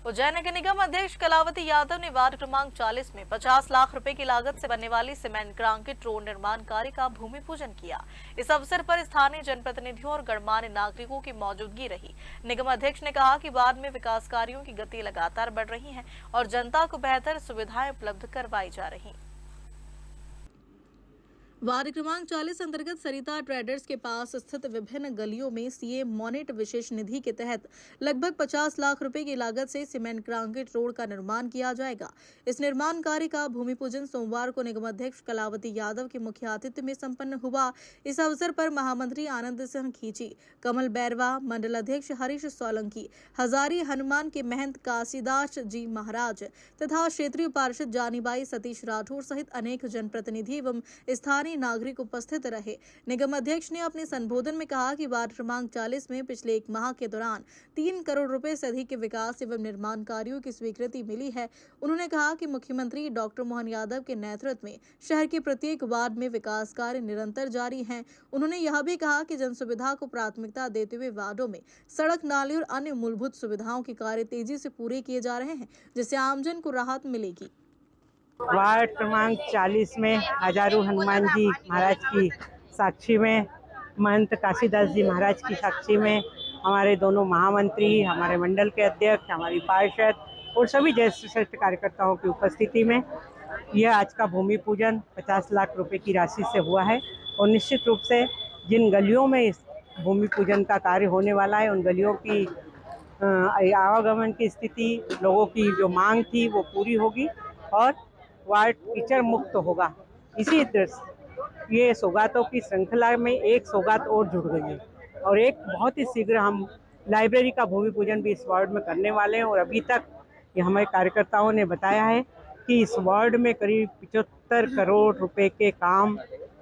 उज्जैन नगर निगम अध्यक्ष कलावती यादव ने वार्ड क्रमांक 40 में 50 लाख रुपए की लागत से बनने वाली सीमेंट ग्रांकिट रोड निर्माण कार्य का भूमि पूजन किया। इस अवसर पर स्थानीय जनप्रतिनिधियों और गणमान्य नागरिकों की मौजूदगी रही। निगम अध्यक्ष ने कहा कि वार्ड में विकास कार्यों की गति लगातार बढ़ रही है और जनता को बेहतर सुविधाएं उपलब्ध करवाई जा रही। वार्ड क्रमांक 40 अंतर्गत सरिता ट्रेडर्स के पास स्थित विभिन्न गलियों में सीएम मोनेट विशेष निधि के तहत लगभग 50 लाख रुपए की लागत से सीमेंट ग्रांकिट रोड का निर्माण किया जाएगा। इस निर्माण कार्य का भूमि पूजन सोमवार को निगम अध्यक्ष कलावती यादव के मुख्य आतिथ्य में संपन्न हुआ। इस अवसर पर महामंत्री आनंद सिंह खींची, कमल बैरवा, मंडल अध्यक्ष हरीश सोलंकी, हजारी हनुमान के महंत काशीदास जी महाराज तथा क्षेत्रीय पार्षद जानीबाई सतीश राठौर सहित अनेक जनप्रतिनिधि एवं स्थानीय नागरिक उपस्थित रहे। निगम अध्यक्ष ने अपने संबोधन में कहा कि वार्ड क्रमांक 40 में पिछले 1 माह के दौरान 3 करोड़ रुपए से अधिक के विकास एवं निर्माण कार्यों की स्वीकृति मिली है। उन्होंने कहा कि मुख्यमंत्री डॉक्टर मोहन यादव के नेतृत्व में शहर के प्रत्येक वार्ड में विकास कार्य निरंतर जारी हैं। उन्होंने यह भी कहा कि जन सुविधा को प्राथमिकता देते हुए वार्डों में सड़क, नाली और अन्य मूलभूत सुविधाओं के कार्य तेजी से पूरे किए जा रहे हैं, जिससे आमजन को राहत मिलेगी। वार्ड क्रमांक 40 में हजारू हनुमान जी महाराज की साक्षी में, महंत काशीदास जी महाराज की साक्षी में हमारे दोनों महामंत्री, हमारे मंडल के अध्यक्ष, हमारी पार्षद और सभी ज्येष्ठ श्रेष्ठ कार्यकर्ताओं की उपस्थिति में यह आज का भूमि पूजन 50 लाख रुपए की राशि से हुआ है। और निश्चित रूप से जिन गलियों में इस भूमि पूजन का कार्य होने वाला है, उन गलियों की आवागमन की स्थिति, लोगों की जो मांग थी वो पूरी होगी और वार्ड कीचड़ मुक्त होगा। इसी तरह ये सौगातों की श्रृंखला में एक सौगात और जुड़ गई है और एक बहुत ही शीघ्र हम लाइब्रेरी का भूमि पूजन भी इस वार्ड में करने वाले हैं। और अभी तक ये हमारे कार्यकर्ताओं ने बताया है कि इस वार्ड में करीब 75 करोड़ रुपए के काम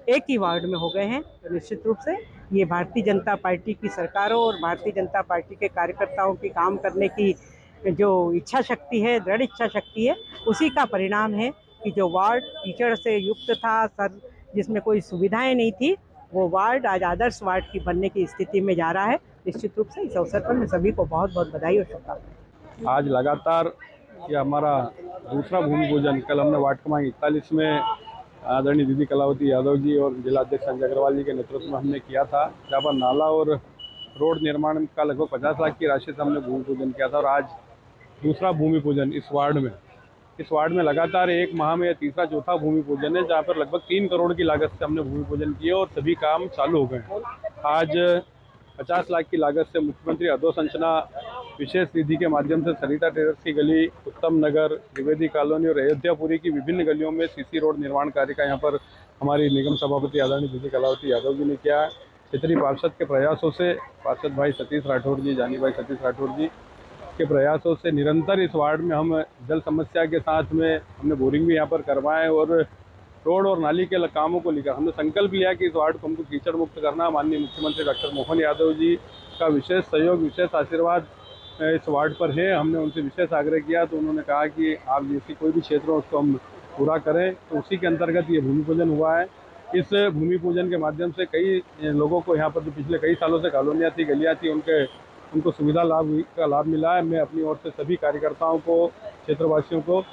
एक ही वार्ड में हो गए हैं। तो निश्चित रूप से ये भारतीय जनता पार्टी की सरकारों और भारतीय जनता पार्टी के कार्यकर्ताओं की काम करने की जो इच्छा शक्ति है, दृढ़ इच्छा शक्ति है, उसी का परिणाम है कि जो वार्ड कीचड़ से युक्त था, सर जिसमें कोई सुविधाएं नहीं थी, वो वार्ड आज आदर्श वार्ड की बनने की स्थिति में जा रहा है। निश्चित रूप से इस अवसर पर मैं सभी को बहुत बहुत बधाई और शुभकामनाएं। आज लगातार ये हमारा दूसरा भूमि पूजन, कल हमने वार्ड क्रमांक 41 में आदरणीय दीदी कलावती यादव जी और जिला अध्यक्ष संजय अग्रवाल जी के नेतृत्व में हमने किया था, जहाँ पर नाला और रोड निर्माण का लगभग 50 लाख की राशि से हमने भूमि पूजन किया था। और आज दूसरा भूमि पूजन इस वार्ड में लगातार 1 माह में तीसरा चौथा भूमि पूजन है, जहाँ पर लगभग 3 करोड़ की लागत से हमने भूमि पूजन किया और सभी काम चालू हो गए। आज 50 लाख की लागत से मुख्यमंत्री अधोसंरचना विशेष निधि के माध्यम से सरिता ट्रेडर्स की गली, उत्तम नगर, द्विवेदी कॉलोनी और अयोध्यापुरी की विभिन्न गलियों में सीसी रोड निर्माण कार्य का यहाँ पर हमारी निगम सभापति आदरणीय दीदी कलावती यादव जी ने किया। क्षेत्रीय पार्षद के प्रयासों से, पार्षद भाई सतीश राठौर जी, जानी भाई सतीश राठौर जी के प्रयासों से निरंतर इस वार्ड में हम जल समस्या के साथ में हमने बोरिंग भी यहाँ पर करवाए और रोड और नाली के कामों को लेकर हमने संकल्प लिया कि इस वार्ड को हमको कीचड़ मुक्त करना। माननीय मुख्यमंत्री डॉक्टर मोहन यादव जी का विशेष सहयोग, विशेष आशीर्वाद इस वार्ड पर है। हमने उनसे विशेष आग्रह किया तो उन्होंने कहा कि आप जैसी कोई भी क्षेत्र हो उसको हम पूरा करें। तो उसी के अंतर्गत ये भूमि पूजन हुआ है। इस भूमि पूजन के माध्यम से कई लोगों को यहाँ पर जो पिछले कई सालों से कॉलोनियाँ थी, गलियाँ थी, उनको सुविधा का लाभ मिला है। मैं अपनी ओर से सभी कार्यकर्ताओं को, क्षेत्रवासियों को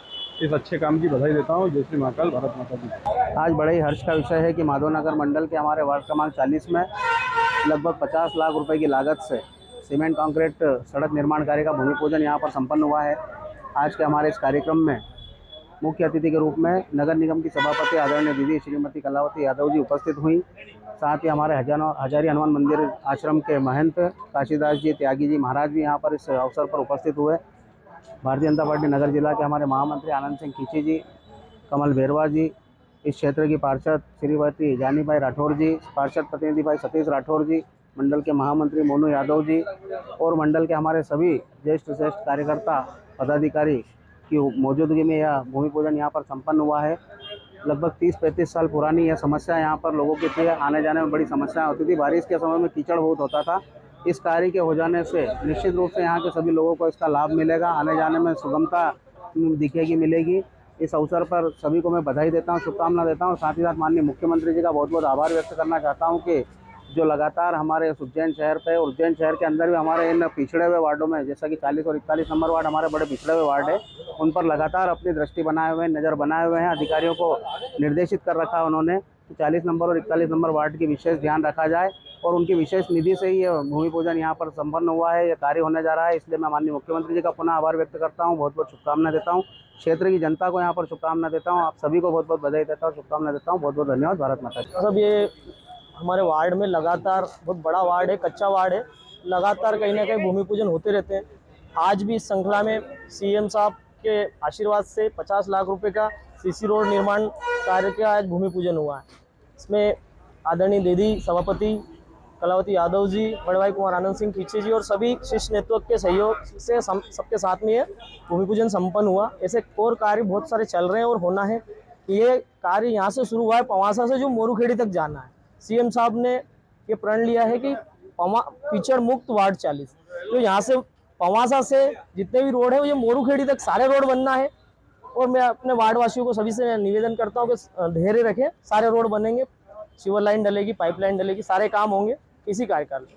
इस अच्छे काम की बधाई देता हूँ। जय श्री महाकाल, भारत माता की। आज बड़े ही हर्ष का विषय है कि माधवनगर मंडल के हमारे वार्ड क्रमांक 40 में लगभग 50 लाख रुपए की लागत से सीमेंट कंक्रीट सड़क निर्माण कार्य का भूमि पूजन यहाँ पर संपन्न हुआ है। आज के हमारे इस कार्यक्रम में मुख्य अतिथि के रूप में नगर निगम की सभापति आदरणीय दीदी श्रीमती कलावती यादव जी उपस्थित हुई। साथ ही हमारे हजारी हनुमान मंदिर आश्रम के महंत काशीदास जी त्यागी जी महाराज भी यहाँ पर इस अवसर पर उपस्थित हुए। भारतीय जनता पार्टी नगर जिला के हमारे महामंत्री आनंद सिंह खींची जी, कमल बैरवा जी, इस क्षेत्र की पार्षद श्रीमती जानी भाई राठौर जी, पार्षद प्रतिनिधि भाई सतीश राठौर जी, मंडल के महामंत्री मोनू यादव जी और मंडल के हमारे सभी ज्येष्ठ श्रेष्ठ कार्यकर्ता पदाधिकारी की मौजूदगी में यह भूमि पूजन यहाँ पर संपन्न हुआ है। लगभग 30-35 साल पुरानी यह समस्या यहाँ पर लोगों की थी, आने जाने में बड़ी समस्याएं होती थी। बारिश के समय में कीचड़ बहुत होता था। इस कार्य के हो जाने से निश्चित रूप से यहाँ के सभी लोगों को इसका लाभ मिलेगा, आने जाने में सुगमता दिखेगी, मिलेगी। इस अवसर पर सभी को मैं बधाई देता हूँ, शुभकामना देता हूँ। साथ ही साथ माननीय मुख्यमंत्री जी का बहुत बहुत आभार व्यक्त करना चाहता हूँ कि जो लगातार हमारे उज्जैन शहर पे और उज्जैन शहर के अंदर भी हमारे इन पिछड़े हुए वार्डों में, जैसा कि 40 और 41 नंबर वार्ड हमारे बड़े पिछड़े हुए वार्ड है, उन पर लगातार अपनी दृष्टि बनाए हुए हैं, नज़र बनाए हुए हैं। अधिकारियों को निर्देशित कर रखा है उन्होंने कि 40 नंबर और 41 नंबर वार्ड की विशेष ध्यान रखा जाए और उनकी विशेष निधि से ही ये भूमि पूजन यहाँ पर संपन्न हुआ है, ये कार्य होने जा रहा है। इसलिए मैं माननीय मुख्यमंत्री जी का पुनः आभार व्यक्त करता हूँ, बहुत बहुत शुभकामनाएं देता हूँ। क्षेत्र की जनता को यहाँ पर शुभकामनाएं देता हूँ, आप सभी को बहुत बहुत बधाई देता हूँ, शुभकामनाएं देता हूँ। बहुत बहुत धन्यवाद। भारत माता की। सब ये हमारे वार्ड में लगातार, बहुत बड़ा वार्ड है, कच्चा वार्ड है, लगातार कहीं ना कहीं भूमि पूजन होते रहते हैं। आज भी इस श्रृंखला में सीएम साहब के आशीर्वाद से 50 लाख रुपए का सीसी रोड निर्माण कार्य का आज भूमि पूजन हुआ है। इसमें आदरणीय दीदी सभापति कलावती यादव जी, बड़े भाई कुमार आनंद सिंह पीछे जी और सभी शीर्ष नेतृत्व के सहयोग से सबके साथ में ये भूमि पूजन संपन्न हुआ। ऐसे और कार्य बहुत सारे चल रहे हैं और होना है। ये कार्य यहाँ से शुरू हुआ है, पवासा से जो मोरूखेड़ी तक जाना है। सीएम साहब ने ये प्रण लिया है कि कीचड़ मुक्त वार्ड 40, तो यहाँ से पवासा से जितने भी रोड है ये मोरूखेड़ी तक सारे रोड बनना है। और मैं अपने वार्ड वासियों को सभी से निवेदन करता हूँ कि धैर्य रखें, सारे रोड बनेंगे, सीवर लाइन डलेगी, पाइपलाइन डलेगी, सारे काम होंगे इसी कार्यकाल में।